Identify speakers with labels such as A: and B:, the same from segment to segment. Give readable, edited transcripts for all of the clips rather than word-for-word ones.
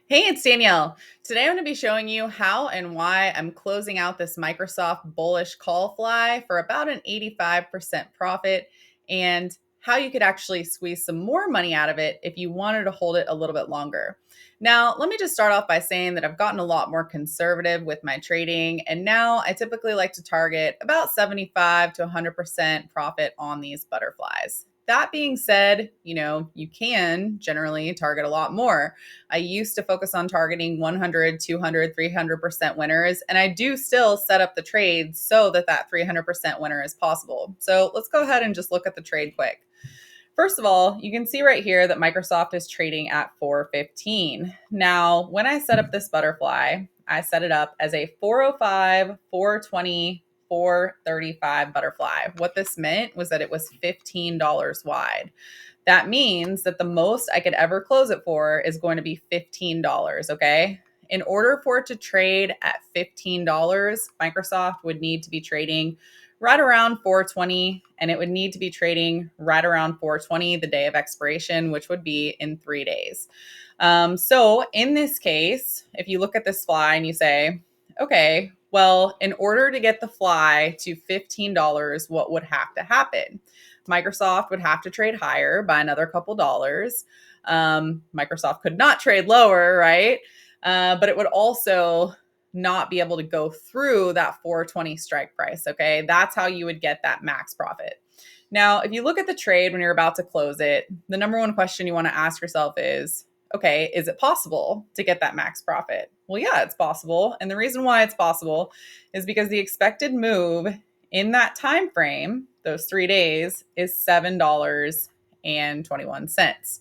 A: Hey, it's Danielle. Today I'm going to be showing you how and why I'm closing out this Microsoft bullish call fly for about an 85% profit and how you could actually squeeze some more money out of it if you wanted to hold it a little bit longer. Now, let me just start off by saying that I've gotten a lot more conservative with my trading, and now I typically like to target about 75 to 100% profit on these butterflies. That being said, you can generally target a lot more. I used to focus on targeting 100, 200, 300% winners, and I do still set up the trades so that 300% winner is possible. So let's go ahead and just look at the trade quick. First of all, you can see right here that Microsoft is trading at 415. Now, when I set up this butterfly, I set it up as a 405, 420, 435 butterfly. What this meant was that it was $15 wide. That means that the most I could ever close it for is going to be $15, okay? In order for it to trade at $15, Microsoft would need to be trading right around 420, and it would need to be trading right around 420 the day of expiration, which would be in 3 days. So in this case, if you look at this fly and you say, okay, well, in order to get the fly to $15, what would have to happen? Microsoft would have to trade higher by another couple dollars. Microsoft could not trade lower, right? But it would also not be able to go through that 420 strike price. Okay. That's how you would get that max profit. Now, if you look at the trade when you're about to close it, the number one question you want to ask yourself is, okay, is it possible to get that max profit? Well, yeah, it's possible. And the reason why it's possible is because the expected move in that time frame, those 3 days, is $7.21.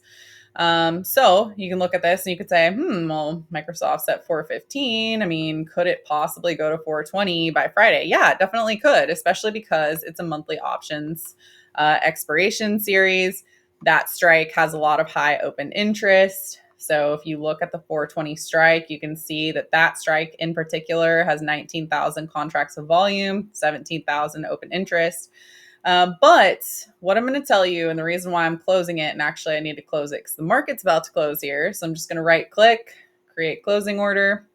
A: So you can look at this and you could say, well, Microsoft's at 415. I mean, could it possibly go to 420 by Friday? Yeah, it definitely could, especially because it's a monthly options expiration series. That strike has a lot of high open interest. So if you look at the 420 strike, you can see that strike in particular has 19,000 contracts of volume, 17,000 open interest. But what I'm going to tell you, and the reason why I'm closing it, and actually I need to close it because the market's about to close here. So I'm just going to right click, create closing order,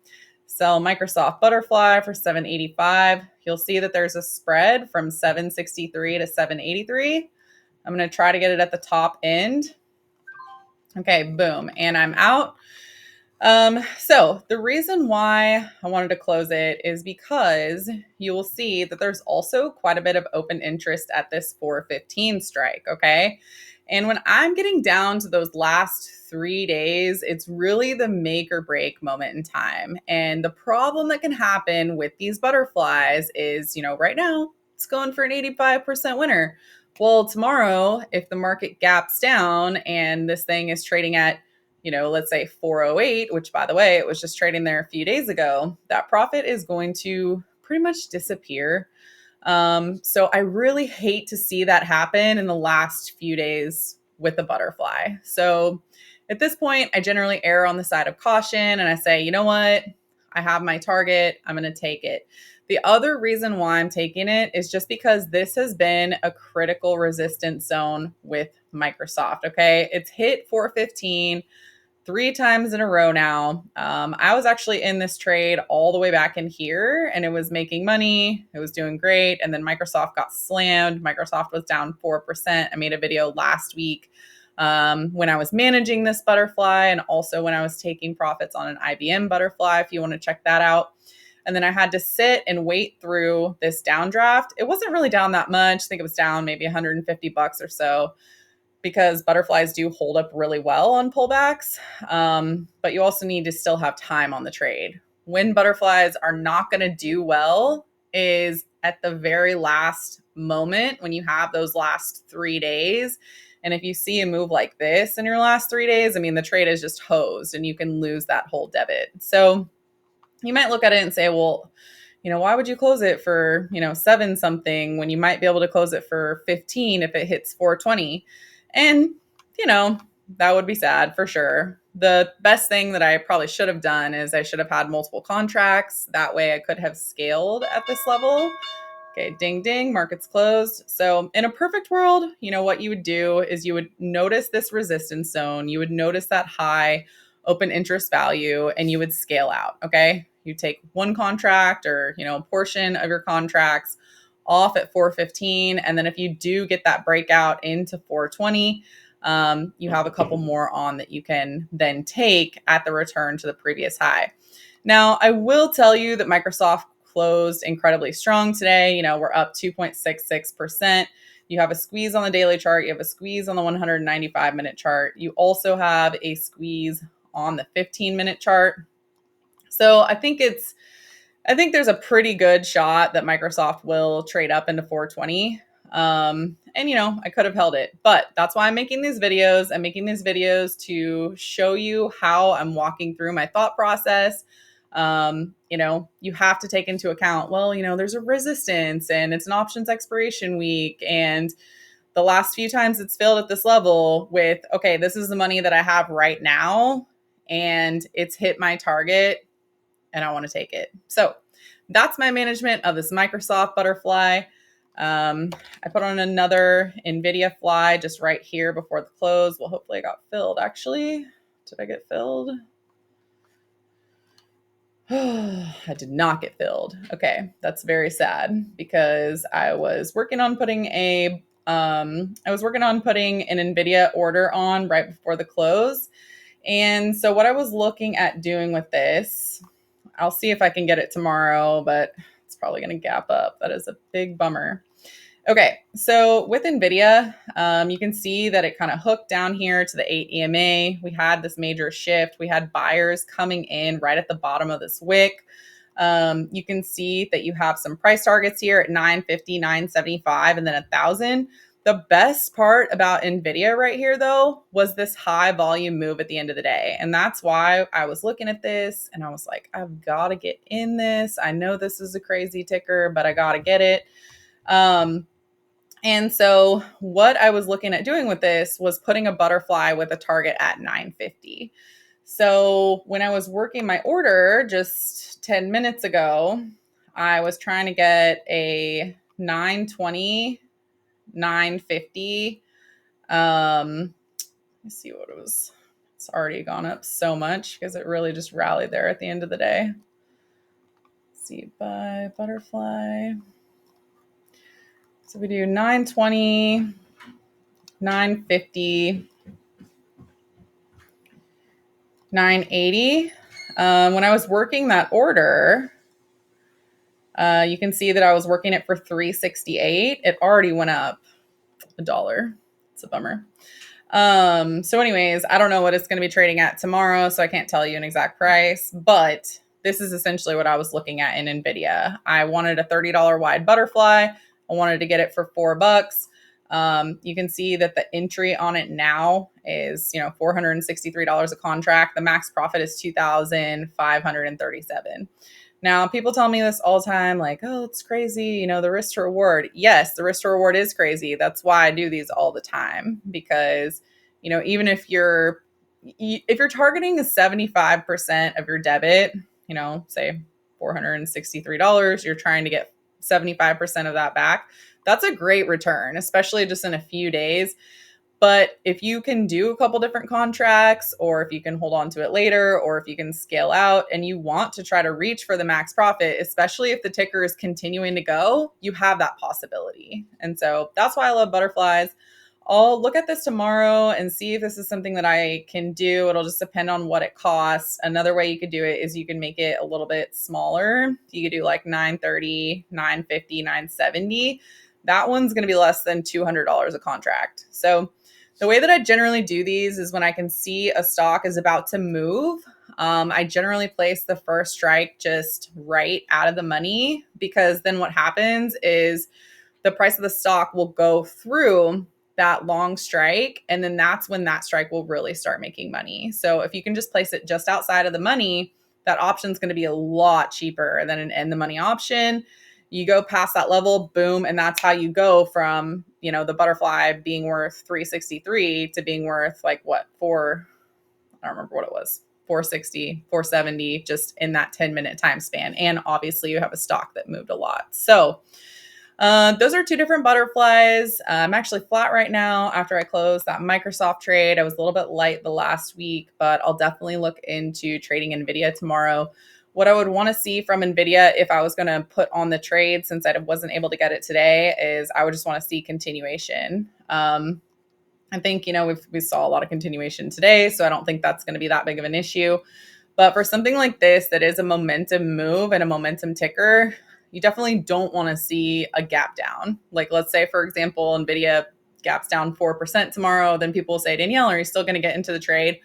A: sell Microsoft Butterfly for 785. You'll see that there's a spread from 763 to 783. I'm going to try to get it at the top end. Okay, boom. And I'm out. So the reason why I wanted to close it is because you will see that there's also quite a bit of open interest at this 415 strike. Okay. And when I'm getting down to those last 3 days, it's really the make or break moment in time. And the problem that can happen with these butterflies is, right now it's going for an 85% winner. Well, tomorrow, if the market gaps down and this thing is trading at let's say 408, which by the way, it was just trading there a few days ago, that profit is going to pretty much disappear. So I really hate to see that happen in the last few days with the butterfly. So at this point, I generally err on the side of caution and I say, you know what? I have my target. I'm going to take it. The other reason why I'm taking it is just because this has been a critical resistance zone with Microsoft. Okay. It's hit 415 3 times in a row now. I was actually in this trade all the way back in here and it was making money. It was doing great. And then Microsoft got slammed. Microsoft was down 4%. I made a video last week when I was managing this butterfly and also when I was taking profits on an IBM butterfly, if you want to check that out. And then I had to sit and wait through this downdraft. It wasn't really down that much. I think it was down maybe $150 or so, because butterflies do hold up really well on pullbacks. But you also need to still have time on the trade. When butterflies are not going to do well is at the very last moment when you have those last 3 days. And if you see a move like this in your last 3 days, I mean, the trade is just hosed and you can lose that whole debit. So you might look at it and say, well, why would you close it for, 7 something when you might be able to close it for 15 if it hits 420? And, that would be sad for sure. The best thing that I probably should have done is I should have had multiple contracts. That way I could have scaled at this level. Okay, ding, ding, market's closed. So in a perfect world, what you would do is you would notice this resistance zone. You would notice that high open interest value, and you would scale out. Okay. You take one contract or, a portion of your contracts off at 415. And then if you do get that breakout into 420, you have a couple more on that you can then take at the return to the previous high. Now, I will tell you that Microsoft closed incredibly strong today. We're up 2.66%. You have a squeeze on the daily chart. You have a squeeze on the 195-minute chart. You also have a squeeze on the 15-minute chart. So I think there's a pretty good shot that Microsoft will trade up into 420. And I could have held it, but that's why I'm making these videos. I'm making these videos to show you how I'm walking through my thought process. You have to take into account, there's a resistance and it's an options expiration week. And the last few times it's failed at this level with, okay, this is the money that I have right now and it's hit my target and I want to take it. So that's my management of this Microsoft butterfly. I put on another NVIDIA fly just right here before the close. Well, hopefully I got filled actually. Did I get filled? I did not get filled. Okay, that's very sad because I was working on putting an NVIDIA order on right before the close. And so what I was looking at doing with this, I'll see if I can get it tomorrow, but it's probably going to gap up. That is a big bummer. Okay, so with NVIDIA, you can see that it kind of hooked down here to the 8 EMA. We had this major shift. We had buyers coming in right at the bottom of this wick. You can see that you have some price targets here at 950, 975, and then 1,000. The best part about NVIDIA right here, though, was this high volume move at the end of the day. And that's why I was looking at this and I was like, I've got to get in this. I know this is a crazy ticker, but I got to get it. And so what I was looking at doing with this was putting a butterfly with a target at 950. So when I was working my order just 10 minutes ago, I was trying to get a 920, 950. Let's see what it was. It's already gone up so much because it really just rallied there at the end of the day. Let's see, buy butterfly. So we do 920, 950, 980. When I was working that order, you can see that I was working it for 368. It already went up $1. It's a bummer. So anyways, I don't know what it's going to be trading at tomorrow, so I can't tell you an exact price, but this is essentially what I was looking at in NVIDIA. I wanted a $30 wide butterfly. I wanted to get it for $4. You can see that the entry on it now is, $463 a contract. The max profit is $2,537. Now, people tell me this all the time, like, oh, it's crazy, the risk to reward. Yes, the risk to reward is crazy. That's why I do these all the time because, even if you're targeting 75% of your debit, say $463, you're trying to get 75% of that back. That's a great return, especially just in a few days. But if you can do a couple different contracts, or if you can hold on to it later, or if you can scale out and you want to try to reach for the max profit, especially if the ticker is continuing to go, you have that possibility. And so that's why I love butterflies. I'll look at this tomorrow and see if this is something that I can do. It'll just depend on what it costs. Another way you could do it is you can make it a little bit smaller. You could do like 930, 950, 970. That one's going to be less than $200 a contract. So the way that I generally do these is when I can see a stock is about to move, I generally place the first strike just right out of the money, because then what happens is the price of the stock will go through that long strike, and then that's when that strike will really start making money. So if you can just place it just outside of the money, that option is going to be a lot cheaper than an in the money option. You go past that level, boom, and that's how you go from, the butterfly being worth 363 to being worth I don't remember what it was, 460, 470, just in that 10-minute time span. And obviously you have a stock that moved a lot. So Those are two different butterflies. I'm actually flat right now after I closed that Microsoft trade. I was a little bit light the last week, but I'll definitely look into trading NVIDIA tomorrow. What I would want to see from NVIDIA if I was going to put on the trade, since I wasn't able to get it today, is I would just want to see continuation. I think, we saw a lot of continuation today, so I don't think that's going to be that big of an issue. But for something like this, that is a momentum move and a momentum ticker, you definitely don't want to see a gap down. Like, let's say, for example, NVIDIA gaps down 4% tomorrow. Then people will say, Danielle, are you still going to get into the trade?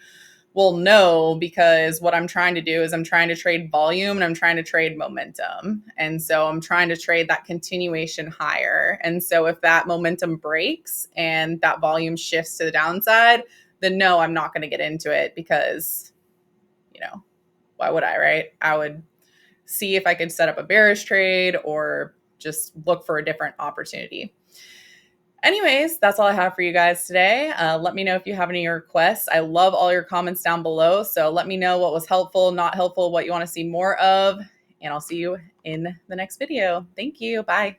A: Well, no, because what I'm trying to do is I'm trying to trade volume and I'm trying to trade momentum. And so I'm trying to trade that continuation higher. And so if that momentum breaks and that volume shifts to the downside, then no, I'm not going to get into it because, why would I, right? I would see if I could set up a bearish trade or just look for a different opportunity. Anyways, that's all I have for you guys today. Let me know if you have any requests. I love all your comments down below. So let me know what was helpful, not helpful, what you want to see more of, and I'll see you in the next video. Thank you. Bye.